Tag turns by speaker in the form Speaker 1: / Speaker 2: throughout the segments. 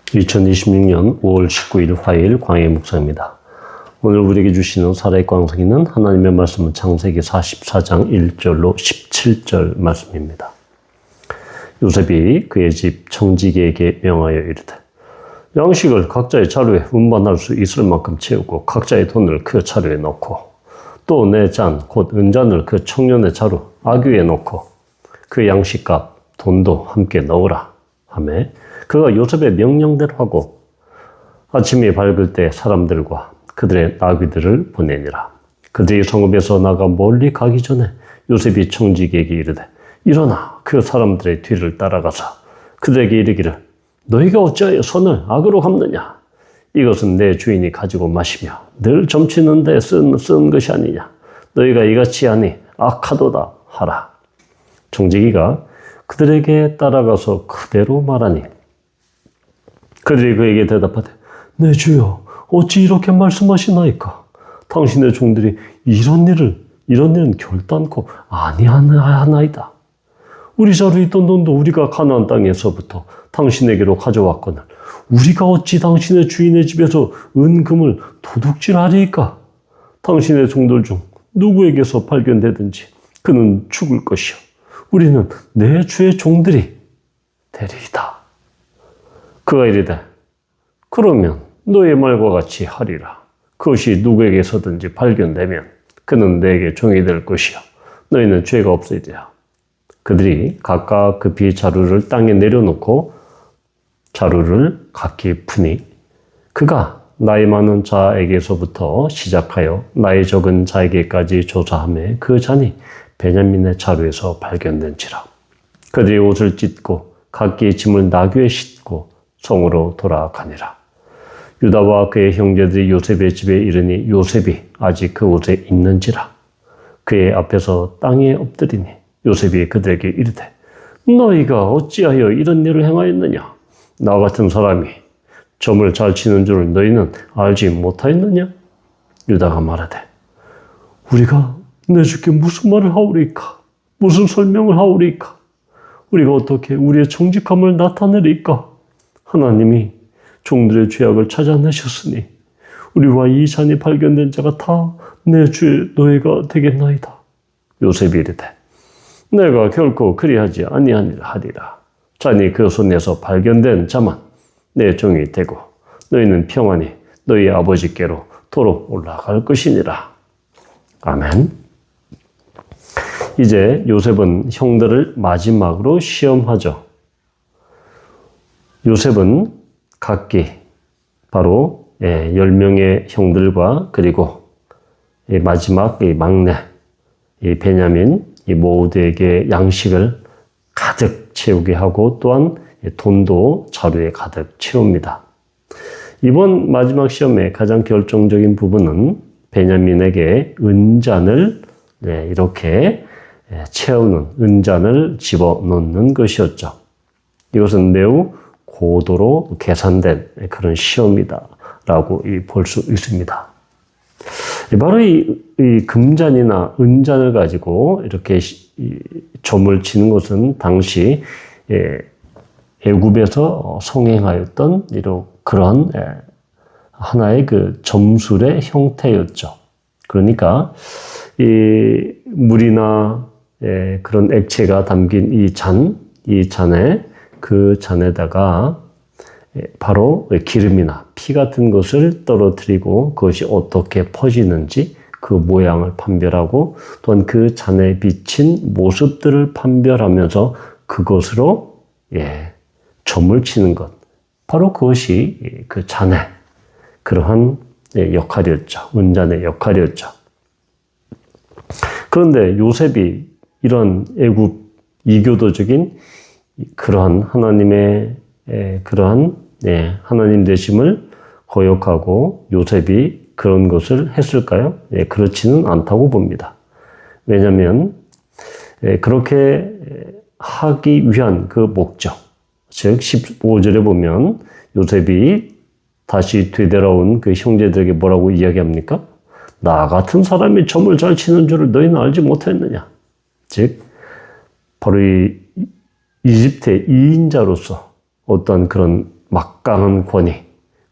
Speaker 1: 2026년 5월 19일 화요일 광야의 묵상입니다. 오늘 우리에게 주시는 살아의 광석이는 하나님의 말씀은 창세기 44장 1절로 17절 말씀입니다. 요셉이 그의 집 청지기에게 명하여 이르되 양식을 각자의 자루에 운반할 수 있을 만큼 채우고 각자의 돈을 그 자루에 넣고 또 내 잔 곧 은잔을 그 청년의 자루 아귀에 넣고 그 양식값 돈도 함께 넣으라 하매 그가 요셉의 명령대로 하고 아침이 밝을 때 사람들과 그들의 나귀들을 보내니라. 그들이 성읍에서 나가 멀리 가기 전에 요셉이 청지기에게 이르되 일어나 그 사람들의 뒤를 따라가서 그들에게 이르기를 너희가 어찌하여 손을 악으로 갚느냐? 이것은 내 주인이 가지고 마시며 늘 점치는 데 쓴 것이 아니냐? 너희가 이같이 하니 악하도다 하라. 청지기가 그들에게 따라가서 그대로 말하니 그들이 그에게 대답하되 내 주여 어찌 이렇게 말씀하시나이까? 당신의 종들이 이런 일은 결단코 아니하나이다. 우리 자루에 있던 돈도 우리가 가나안 땅에서부터 당신에게로 가져왔거늘 우리가 어찌 당신의 주인의 집에서 은금을 도둑질하리이까? 당신의 종들 중 누구에게서 발견되든지 그는 죽을 것이요 우리는 내 주의 종들이 되리이다. 그가 이르되 그러면 너의 말과 같이 하리라. 그것이 누구에게서든지 발견되면 그는 내게 종이 될 것이요 너희는 죄가 없으리라. 그들이 각각 급히 자루를 땅에 내려놓고 자루를 각기 푸니 그가 나이 많은 자에게서부터 시작하여 나이 적은 자에게까지 조사하며 그 잔이 베냐민의 자루에서 발견된지라. 그들이 옷을 찢고 각기 짐을 나귀에 싣고 성으로 돌아가니라. 유다와 그의 형제들이 요셉의 집에 이르니 요셉이 아직 그 옷에 있는지라. 그의 앞에서 땅에 엎드리니 요셉이 그들에게 이르되 너희가 어찌하여 이런 일을 행하였느냐? 나 같은 사람이 점을 잘 치는 줄 너희는 알지 못하였느냐? 유다가 말하되 우리가 내 주께 무슨 말을 하오리까? 무슨 설명을 하오리까? 우리가 어떻게 우리의 정직함을 나타내리까? 하나님이 종들의 죄악을 찾아내셨으니 우리와 이 잔이 발견된 자가 다 내 주의 노예가 되겠나이다. 요셉이 이르되 내가 결코 그리하지 아니하리라. 잔이 그 손에서 발견된 자만 내 종이 되고 너희는 평안히 너희 아버지께로 도로 올라갈 것이니라. 아멘. 이제 요셉은 형들을 마지막으로 시험하죠. 요셉은 각기 바로 10명의 형들과 그리고 마지막 막내 베냐민 모두에게 양식을 가득 채우게 하고 또한 돈도 자루에 가득 채웁니다. 이번 마지막 시험의 가장 결정적인 부분은 베냐민에게 은잔을 이렇게 채우는 은잔을 집어넣는 것이었죠. 이것은 매우 고도로 계산된 그런 시험이다라고 볼 수 있습니다. 바로 이 금잔이나 은잔을 가지고 이렇게 점을 치는 것은 당시 애굽에서 성행하였던 그런 하나의 그 점술의 형태였죠. 그러니까 이 물이나 그런 액체가 담긴 이 잔에 그 잔에다가 바로 기름이나 피 같은 것을 떨어뜨리고 그것이 어떻게 퍼지는지 그 모양을 판별하고 또한 그 잔에 비친 모습들을 판별하면서 그것으로 점을 치는 것. 바로 그것이 그 잔의 그러한 역할이었죠. 은잔의 역할이었죠. 그런데 요셉이 이런 애굽 이교도적인 그러한 하나님의 그러한 하나님 되심을 거역하고 요셉이 그런 것을 했을까요? 그렇지는 않다고 봅니다. 왜냐하면 그렇게 하기 위한 그 목적, 즉 15절에 보면 요셉이 다시 되돌아온 그 형제들에게 뭐라고 이야기합니까? 나 같은 사람이 점을 잘 치는 줄을 너희는 알지 못했느냐? 즉 바로 이 이집트의 2인자로서 어떤 그런 막강한 권위,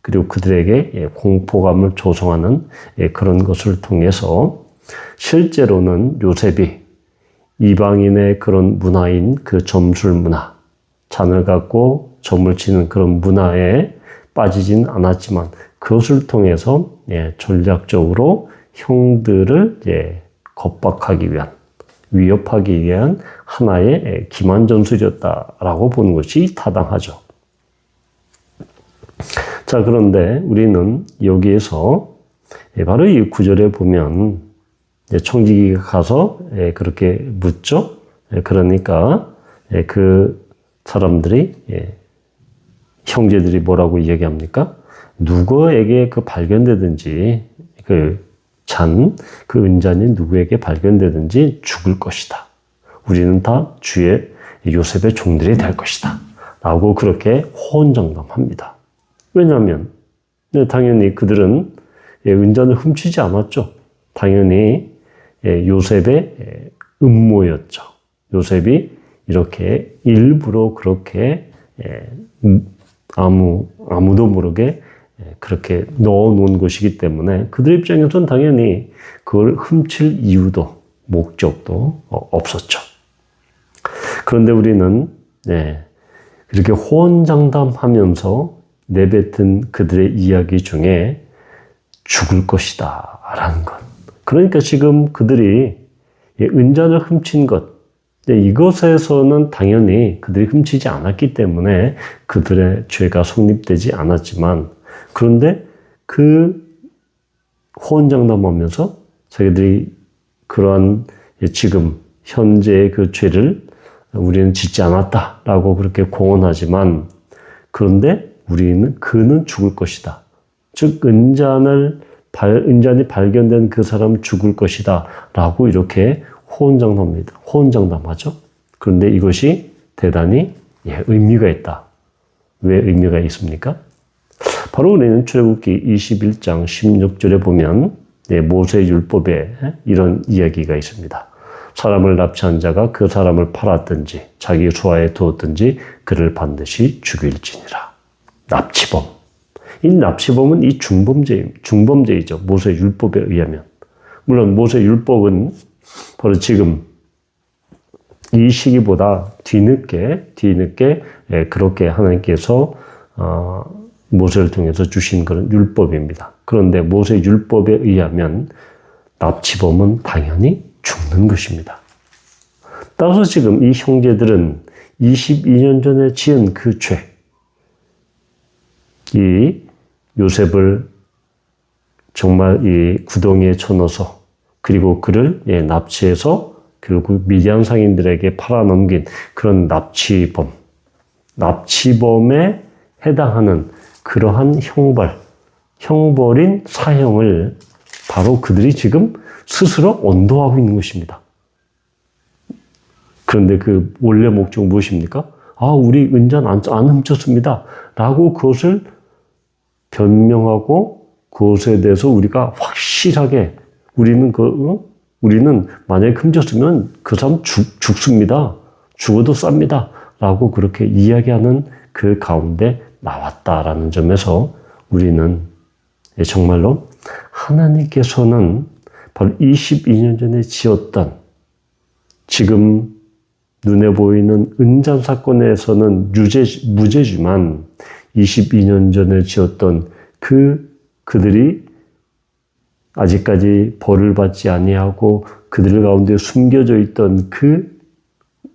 Speaker 1: 그리고 그들에게 공포감을 조성하는 그런 것을 통해서 실제로는 요셉이 이방인의 그런 문화인 그 점술 문화, 잔을 갖고 점을 치는 그런 문화에 빠지진 않았지만 그것을 통해서 전략적으로 형들을 겁박하기 위한, 위협하기 위한 하나의 기만 전술이었다라고 보는 것이 타당하죠. 자, 그런데 우리는 여기에서 바로 이 구절에 보면 청지기가 가서 그렇게 묻죠. 그러니까 그 사람들이, 형제들이 뭐라고 이야기합니까? 누구에게 그 발견되든지 그 은잔이 누구에게 발견되든지 죽을 것이다. 우리는 다 주의 요셉의 종들이 될 것이다. 라고 그렇게 호언장담합니다. 왜냐하면 당연히 그들은 은잔을 훔치지 않았죠. 당연히 요셉의 음모였죠. 요셉이 이렇게 일부러 그렇게 아무도 모르게 그렇게 넣어놓은 것이기 때문에 그들 입장에서는 당연히 그걸 훔칠 이유도 목적도 없었죠. 그런데 우리는 그렇게 호언장담하면서 내뱉은 그들의 이야기 중에 죽을 것이다 라는 것. 그러니까 지금 그들이 은잔을 훔친 것, 이것에서는 당연히 그들이 훔치지 않았기 때문에 그들의 죄가 성립되지 않았지만, 그런데 그 호언장담하면서 자기들이 그러한 지금 현재의 그 죄를 우리는 짓지 않았다라고 그렇게 공언하지만, 그런데 그는 죽을 것이다. 즉 은잔이 발견된 그 사람 죽을 것이다 라고 이렇게 호언장담하죠. 그런데 이것이 대단히 의미가 있다. 왜 의미가 있습니까? 바로 우리는 출애굽기 21장 16절에 보면 모세 율법에 이런 이야기가 있습니다. 사람을 납치한 자가 그 사람을 팔았든지 자기 수하에 두었든지 그를 반드시 죽일지니라. 납치범. 이 납치범은 이 중범죄이죠. 모세 율법에 의하면. 물론 모세 율법은 바로 지금 이 시기보다 뒤늦게 그렇게 하나님께서 모세를 통해서 주신 그런 율법입니다. 그런데 모세 율법에 의하면 납치범은 당연히 죽는 것입니다. 따라서 지금 이 형제들은 22년 전에 지은 그 죄, 이 요셉을 정말 이 구덩이에 쳐넣어서 그리고 그를 납치해서 결국 미디안 상인들에게 팔아넘긴 그런 납치범에 해당하는 그러한 형벌인 사형을 바로 그들이 지금 스스로 언도하고 있는 것입니다. 그런데 그 원래 목적은 무엇입니까? 우리 은잔 안 훔쳤습니다. 라고 그것을 변명하고 그것에 대해서 우리가 확실하게 우리는 만약에 훔쳤으면 그 사람 죽습니다. 죽어도 쌉니다. 라고 그렇게 이야기하는 그 가운데 나왔다라는 점에서 우리는 정말로 하나님께서는 바로 22년 전에 지었던 지금 눈에 보이는 은잔 사건에서는 무죄지만 22년 전에 지었던 그들이 아직까지 벌을 받지 아니하고 그들 가운데 숨겨져 있던 그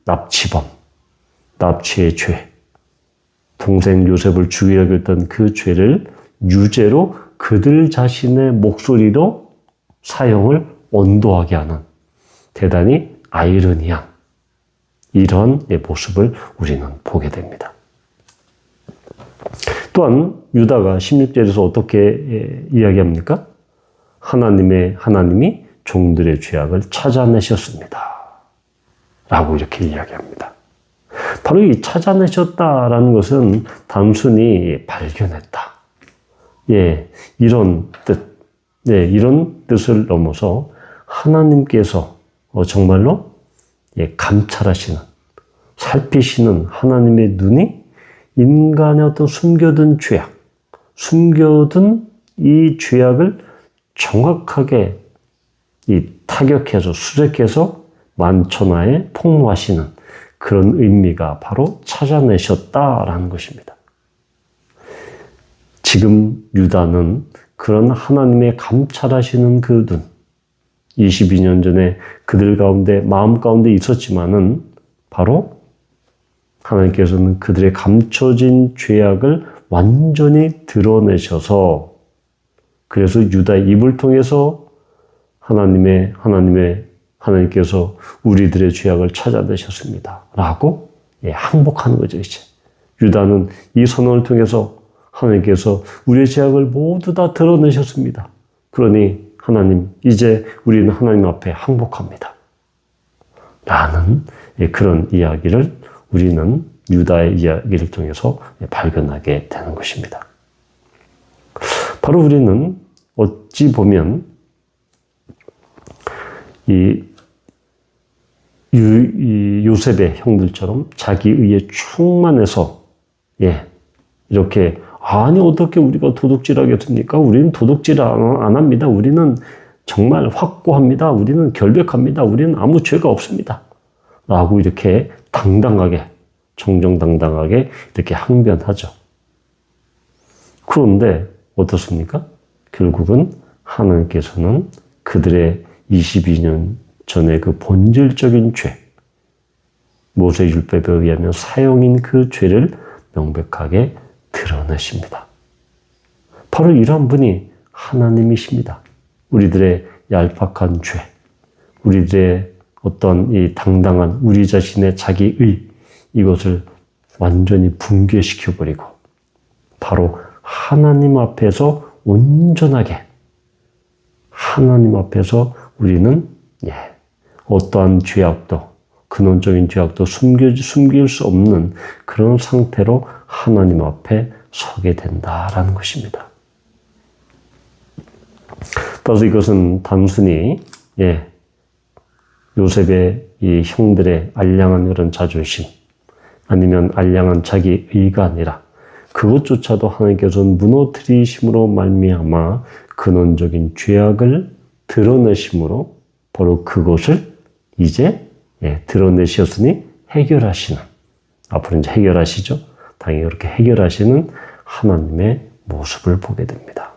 Speaker 1: 납치범, 납치의 죄, 동생 요셉을 죽이려고 했던 그 죄를 유죄로 그들 자신의 목소리로 사형을 언도하게 하는 대단히 아이러니한 이런 모습을 우리는 보게 됩니다. 또한 유다가 16절에서 어떻게 이야기합니까? 하나님이 종들의 죄악을 찾아내셨습니다. 라고 이렇게 이야기합니다. 바로 이 찾아내셨다라는 것은 단순히 발견했다. 이런 뜻. 이런 뜻을 넘어서 하나님께서 정말로 감찰하시는, 살피시는 하나님의 눈이 인간의 어떤 숨겨둔 죄악, 숨겨둔 이 죄악을 정확하게 이 타격해서 수색해서 만천하에 폭로하시는 그런 의미가 바로 찾아내셨다라는 것입니다. 지금 유다는 그런 하나님의 감찰하시는 그 눈, 22년 전에 그들 가운데, 마음 가운데 있었지만은 바로 하나님께서는 그들의 감춰진 죄악을 완전히 드러내셔서 그래서 유다의 입을 통해서 하나님께서 우리들의 죄악을 찾아내셨습니다. 라고 항복하는 거죠, 이제. 유다는 이 선언을 통해서 하나님께서 우리의 죄악을 모두 다 드러내셨습니다. 그러니 하나님, 이제 우리는 하나님 앞에 항복합니다. 라는 그런 이야기를 우리는 유다의 이야기를 통해서 발견하게 되는 것입니다. 바로 우리는 어찌 보면 이 요셉의 형들처럼 자기 의에 충만해서 이렇게 아니 어떻게 우리가 도둑질하겠습니까? 우리는 도둑질 안 합니다. 우리는 정말 확고합니다. 우리는 결백합니다. 우리는 아무 죄가 없습니다. 라고 이렇게 당당하게 정정당당하게 이렇게 항변하죠. 그런데 어떻습니까? 결국은 하나님께서는 그들의 22년 전의 그 본질적인 죄, 모세의 율법에 의하면 사형인 그 죄를 명백하게 드러내십니다. 바로 이러한 분이 하나님이십니다. 우리들의 얄팍한 죄, 우리들의 어떤 이 당당한 우리 자신의 자기의 이것을 완전히 붕괴시켜버리고 바로 하나님 앞에서 온전하게 하나님 앞에서 우리는 어떠한 죄악도 근원적인 죄악도 숨길 수 없는 그런 상태로 하나님 앞에 서게 된다라는 것입니다. 따라서 이것은 단순히 요셉의 이 형들의 알량한 그런 자존심 아니면 알량한 자기 의가 아니라 그것조차도 하나님께서는 무너뜨리심으로 말미암아 근원적인 죄악을 드러내심으로 바로 그것을 이제 드러내셨으니 해결하시는, 앞으로 이제 해결하시죠. 당연히 그렇게 해결하시는 하나님의 모습을 보게 됩니다.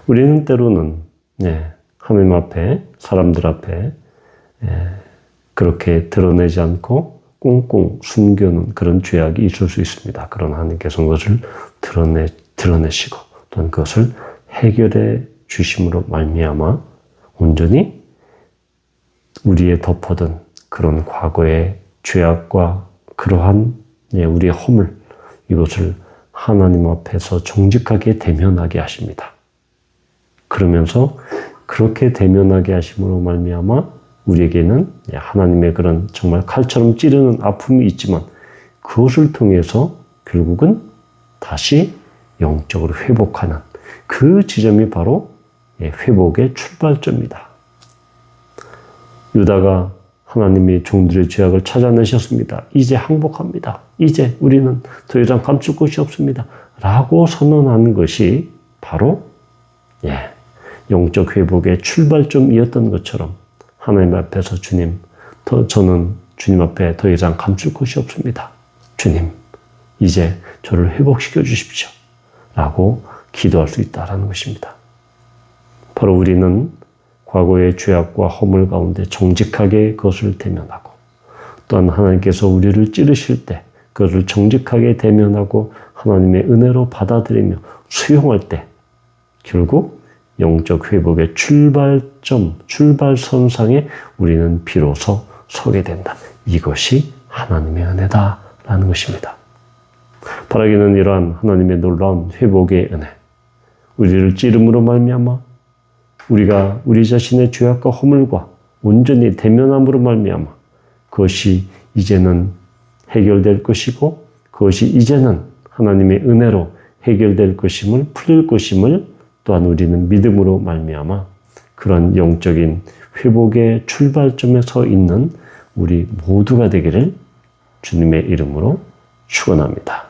Speaker 1: 우리는 때로는 하나님 앞에, 사람들 앞에 그렇게 드러내지 않고 꽁꽁 숨겨놓은 그런 죄악이 있을 수 있습니다. 그러나 하나님께서는 그것을 드러내시고 또는 그것을 해결해 주심으로 말미암아 온전히 우리의 덮어둔 그런 과거의 죄악과 그러한 우리의 허물, 이것을 하나님 앞에서 정직하게 대면하게 하십니다. 그러면서 그렇게 대면하게 하심으로 말미암아 우리에게는 하나님의 그런 정말 칼처럼 찌르는 아픔이 있지만 그것을 통해서 결국은 다시 영적으로 회복하는 그 지점이 바로 회복의 출발점입니다. 유다가 하나님이 종들의 죄악을 찾아내셨습니다. 이제 항복합니다. 이제 우리는 더 이상 감출 곳이 없습니다. 라고 선언하는 것이 바로 영적 회복의 출발점이었던 것처럼 하나님 앞에서 주님, 저는 주님 앞에 더 이상 감출 곳이 없습니다. 주님, 이제 저를 회복시켜 주십시오. 라고 기도할 수 있다는 것입니다. 바로 우리는 과거의 죄악과 허물 가운데 정직하게 그것을 대면하고 또한 하나님께서 우리를 찌르실 때 그것을 정직하게 대면하고 하나님의 은혜로 받아들이며 수용할 때 결국 영적 회복의 출발선상에 우리는 비로소 서게 된다. 이것이 하나님의 은혜다라는 것입니다. 바라기는 이러한 하나님의 놀라운 회복의 은혜, 우리를 찌름으로 말미암아 우리가 우리 자신의 죄악과 허물과 온전히 대면함으로 말미암아 그것이 이제는 해결될 것이고 그것이 이제는 하나님의 은혜로 해결될 것임을 풀릴 것임을 또한 우리는 믿음으로 말미암아 그런 영적인 회복의 출발점에 서 있는 우리 모두가 되기를 주님의 이름으로 축원합니다.